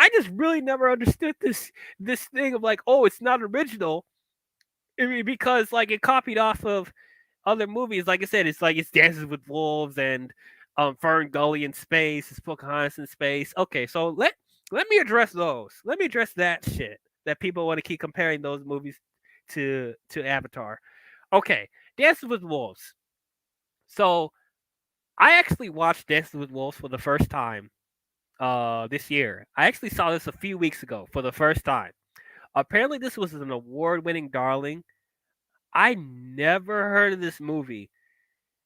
I just really never understood this thing of like, oh, it's not original. I mean, because like it copied off of other movies. Like I said, it's like it's Dances with Wolves and FernGully in space, it's Pocahontas in space. Okay, so let me address those. Let me address that shit that people want to keep comparing those movies to Avatar. Okay, Dances with Wolves. So I actually watched Dances with Wolves for the first time this year. I actually saw this a few weeks ago for the first time. Apparently, this was an award-winning darling. I never heard of this movie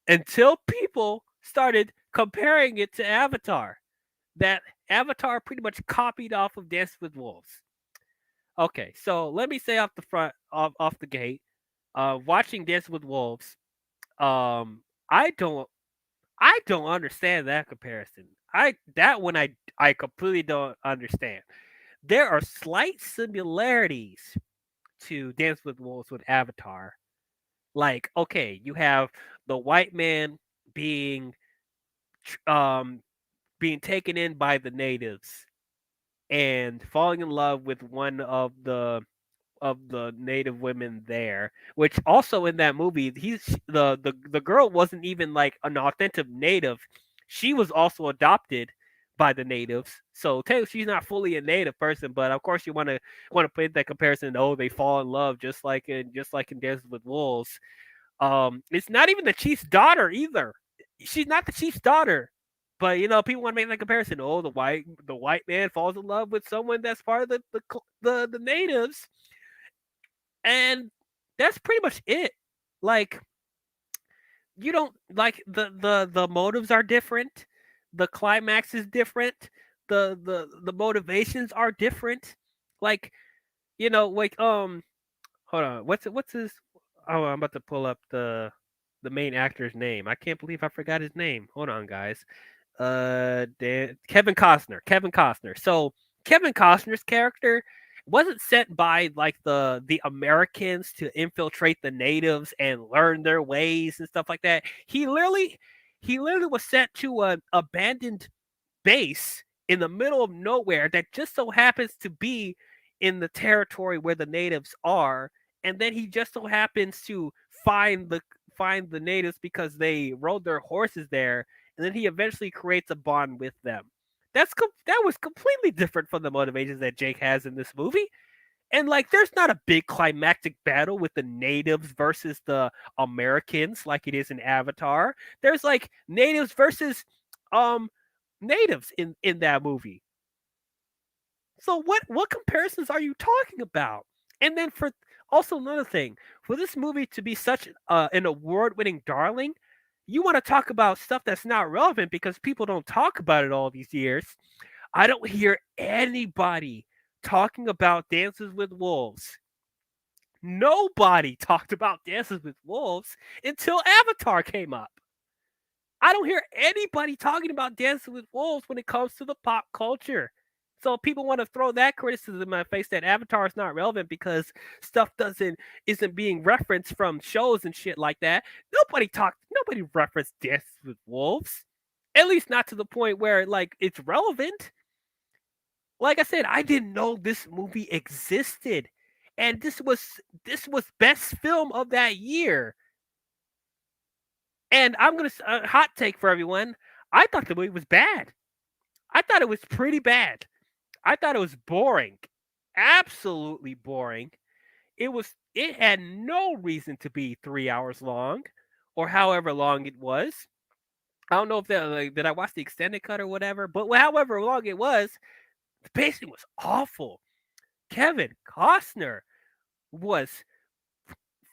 until people started comparing it to Avatar. That Avatar pretty much copied off of Dance with Wolves. Okay, so let me say off the front, off the gate, watching Dance with Wolves, um, I don't, I don't understand that comparison. That one I completely don't understand. There are slight similarities to Dance with Wolves with Avatar. Like, okay, you have the white man being um being taken in by the natives and falling in love with one of the native women there, which also in that movie he's the girl wasn't even like an authentic native. She was also adopted by the natives, so technically she's not fully a native person, but of course you want to play that comparison. Oh, they fall in love just like in Dances with Wolves. It's not even the chief's daughter either. She's not the chief's daughter. But people want to make that comparison. Oh, the white man falls in love with someone that's part of the natives, and that's pretty much it. Like, you don't like the motives are different, the climax is different, the motivations are different. Like, like hold on, what's his? Oh, I'm about to pull up the main actor's name. I can't believe I forgot his name. Hold on, guys. Kevin Costner. Kevin Costner. So Kevin Costner's character wasn't sent by like the Americans to infiltrate the natives and learn their ways and stuff like that. He literally was sent to an abandoned base in the middle of nowhere that just so happens to be in the territory where the natives are, and then he just so happens to find the find the natives because they rode their horses there, and then he eventually creates a bond with them. That was completely different from the motivations that Jake has in this movie. And like, there's not a big climactic battle with the natives versus the Americans like it is in Avatar. There's like natives versus um natives in that movie. So what comparisons are you talking about? And then for also another thing, for this movie to be such an award-winning darling, you want to talk about stuff that's not relevant because people don't talk about it all these years. I don't hear anybody talking about Dances with Wolves. Nobody talked about Dances with Wolves until Avatar came up. I don't hear anybody talking about Dancing with Wolves when it comes to the pop culture. So people want to throw that criticism in my face that Avatar is not relevant because stuff doesn't isn't being referenced from shows and shit like that. Nobody referenced Dances with Wolves. At least not to the point where like it's relevant. Like I said, I didn't know this movie existed. And this was best film of that year. And I'm gonna hot take for everyone. I thought the movie was bad. I thought it was pretty bad. I thought it was boring, absolutely boring. It had no reason to be 3 hours long, or however long it was. I don't know if that like, did I watch the extended cut or whatever, but however long it was, the pacing was awful. Kevin Costner was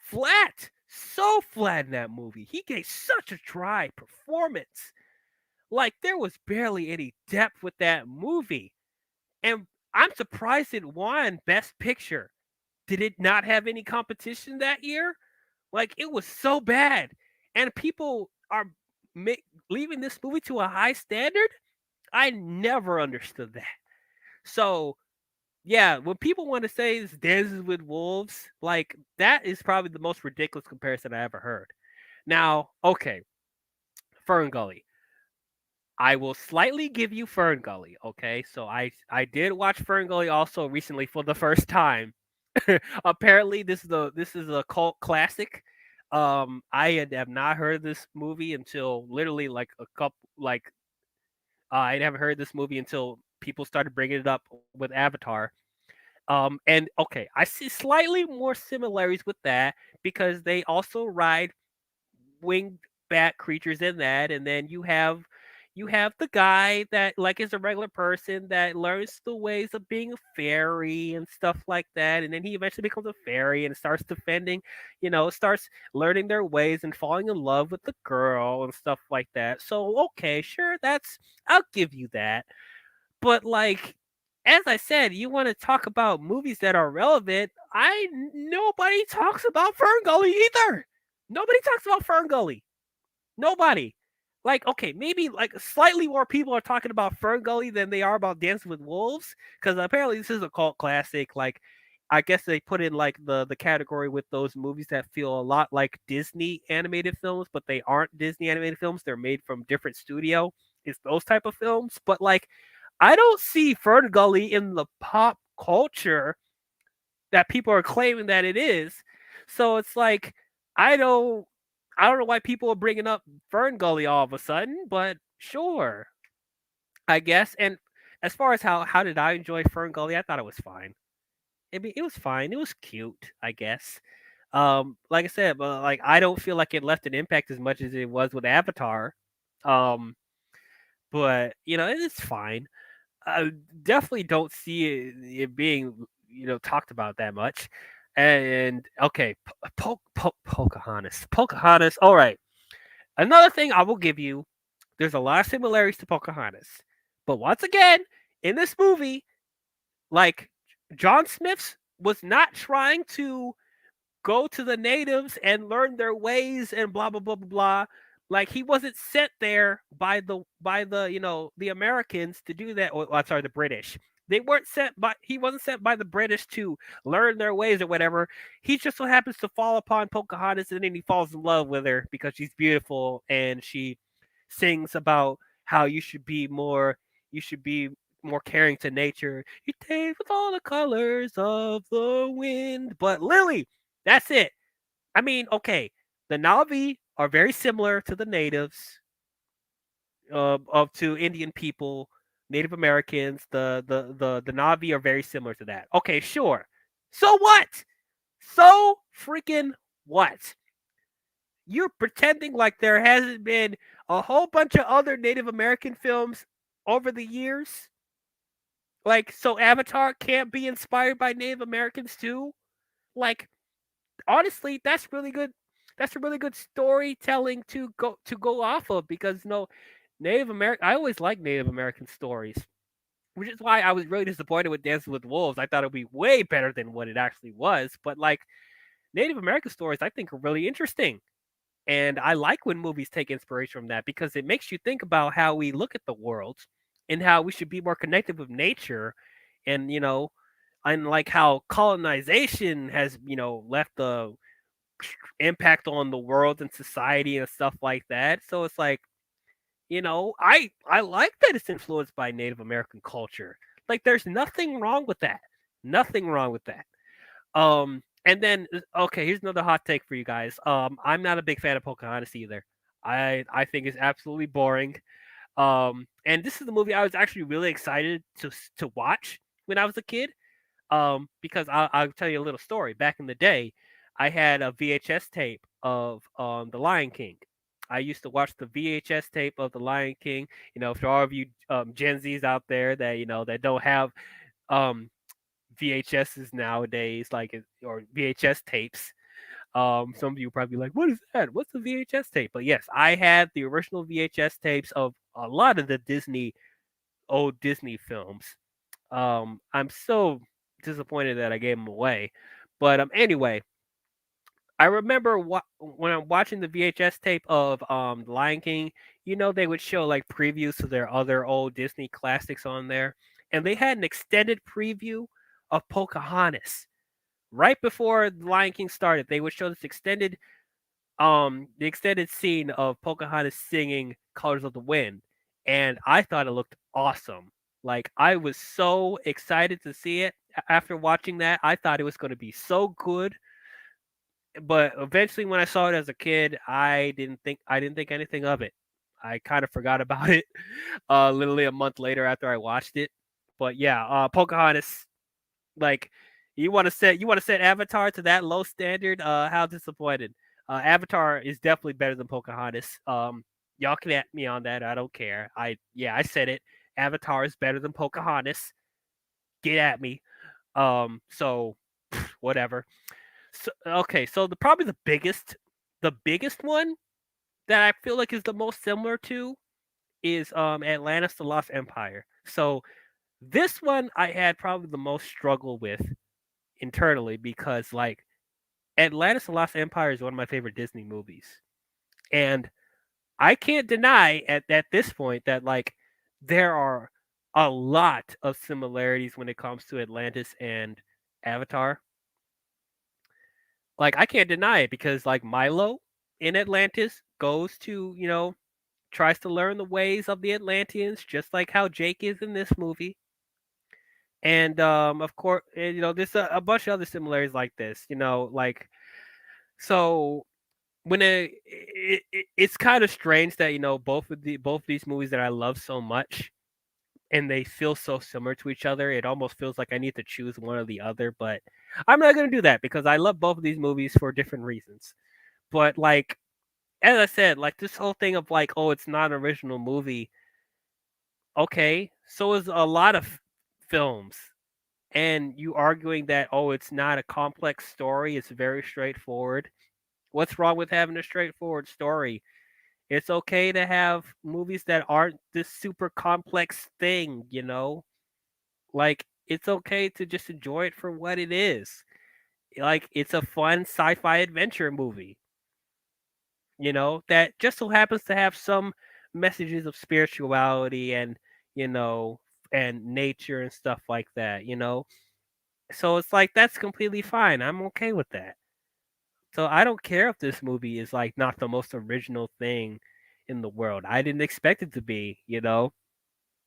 flat, so flat in that movie. He gave such a dry performance. Like, there was barely any depth with that movie. And I'm surprised it won Best Picture. Did it not have any competition that year? Like, it was so bad. And people are leaving this movie to a high standard? I never understood that. So, yeah, when people want to say this Dances with Wolves, like, that is probably the most ridiculous comparison I ever heard. Now, okay, FernGully. I will slightly give you FernGully. Okay, so I did watch FernGully also recently for the first time. Apparently, this is a cult classic. Have not heard this movie until literally like a couple like I haven't heard this movie until people started bringing it up with Avatar. And okay, I see slightly more similarities with that because they also ride winged bat creatures in that, and then you have the guy that like is a regular person that learns the ways of being a fairy and stuff like that, and then he eventually becomes a fairy and starts defending, starts learning their ways and falling in love with the girl and stuff like that. So okay, sure, that's I'll give you that. But like as I said, you want to talk about movies that are relevant. Nobody talks about FernGully either. Nobody talks about FernGully. Nobody. Like, okay, maybe like slightly more people are talking about FernGully than they are about Dancing with Wolves, because apparently this is a cult classic. Like, I guess they put in like the category with those movies that feel a lot like Disney animated films, but they aren't Disney animated films. They're made from different studio. It's those type of films. But like, I don't see FernGully in the pop culture that people are claiming that it is. So it's like I don't I don't know why people are bringing up FernGully all of a sudden, but sure, I guess. And as far as how did I enjoy FernGully, I thought it was fine. I mean, it was fine. It was cute, I guess. Like I said, but like I don't feel like it left an impact as much as it was with Avatar. Um, but it's fine. I definitely don't see it being talked about that much. And okay, Pocahontas. Pocahontas. All right. Another thing I will give you, there's a lot of similarities to Pocahontas. But once again, in this movie, like John Smith's was not trying to go to the natives and learn their ways and blah blah blah blah blah. Like he wasn't sent there by the the Americans to do that. Or, I'm sorry, the British. They weren't sent by he wasn't sent by the British to learn their ways or whatever. He just so happens to fall upon Pocahontas and then he falls in love with her because she's beautiful and she sings about how you should be more caring to nature. You take with all the colors of the wind. But Lily, that's it. I mean, okay, the Navi are very similar to the natives of to Indian people, Native Americans. The Navi are very similar to that. Okay, sure. So what? So freaking what? You're pretending like there hasn't been a whole bunch of other Native American films over the years? Like, so Avatar can't be inspired by Native Americans too? Like, honestly, that's really good. That's a really good storytelling to go off of because Native American. I always like Native American stories, which is why I was really disappointed with Dancing with Wolves. I thought it would be way better than what it actually was. But like Native American stories, I think are really interesting, and I like when movies take inspiration from that because it makes you think about how we look at the world and how we should be more connected with nature, and and like how colonization has left the impact on the world and society and stuff like that. So it's like, I like that it's influenced by Native American culture. Like there's nothing wrong with that. Nothing wrong with that. And then okay, here's another hot take for you guys. I'm not a big fan of Pocahontas either. I think it's absolutely boring. And this is the movie I was actually really excited to watch when I was a kid. Because I'll tell you a little story. Back in the day, I had a VHS tape of The Lion King. I used to watch the VHS tape of The Lion King. For all of you Gen Zs out there that that don't have um, VHSs nowadays, or VHS tapes. Some of you probably like, what is that? What's a VHS tape? But yes, I had the original VHS tapes of a lot of the old Disney films. I'm so disappointed that I gave them away. But anyway, I remember when I'm watching the VHS tape of Lion King, they would show like previews to their other old Disney classics on there, and they had an extended preview of Pocahontas right before the Lion King started. They would show this extended the extended scene of Pocahontas singing "Colors of the Wind," and I thought it looked awesome. Like I was so excited to see it after watching that. I thought it was going to be so good, but eventually when I saw it as a kid, I didn't think anything of it. I kind of forgot about it literally a month later after I watched it. But yeah, Pocahontas, like you want to set Avatar to that low standard, how disappointed. Avatar is definitely better than Pocahontas. Y'all can at me on that. I don't care. I said it. Avatar is better than Pocahontas. Get at me. So whatever. So, okay, so probably the biggest one that I feel like is the most similar to is Atlantis: The Lost Empire. So this one I had probably the most struggle with internally because like Atlantis: The Lost Empire is one of my favorite Disney movies, and I can't deny at this point that like there are a lot of similarities when it comes to Atlantis and Avatar. Like I can't deny it because like Milo in Atlantis goes to, tries to learn the ways of the Atlanteans just like how Jake is in this movie. And of course, there's a bunch of other similarities like this, like so when it's kind of strange that both of these movies that I love so much and they feel so similar to each other. It almost feels like I need to choose one or the other, but I'm not going to do that because I love both of these movies for different reasons. But like as I said, like this whole thing of like, oh, it's not an original movie. Okay, so is a lot of films, and you arguing that, oh, it's not a complex story, it's very straightforward. What's wrong with having a straightforward story? It's okay to have movies that aren't this super complex thing. Like it's okay to just enjoy it for what it is. Like it's a fun sci-fi adventure movie, that just so happens to have some messages of spirituality and, you know, and nature and stuff like that. So it's like that's completely fine. I'm okay with that. So I don't care if this movie is like not the most original thing in the world. I didn't expect it to be.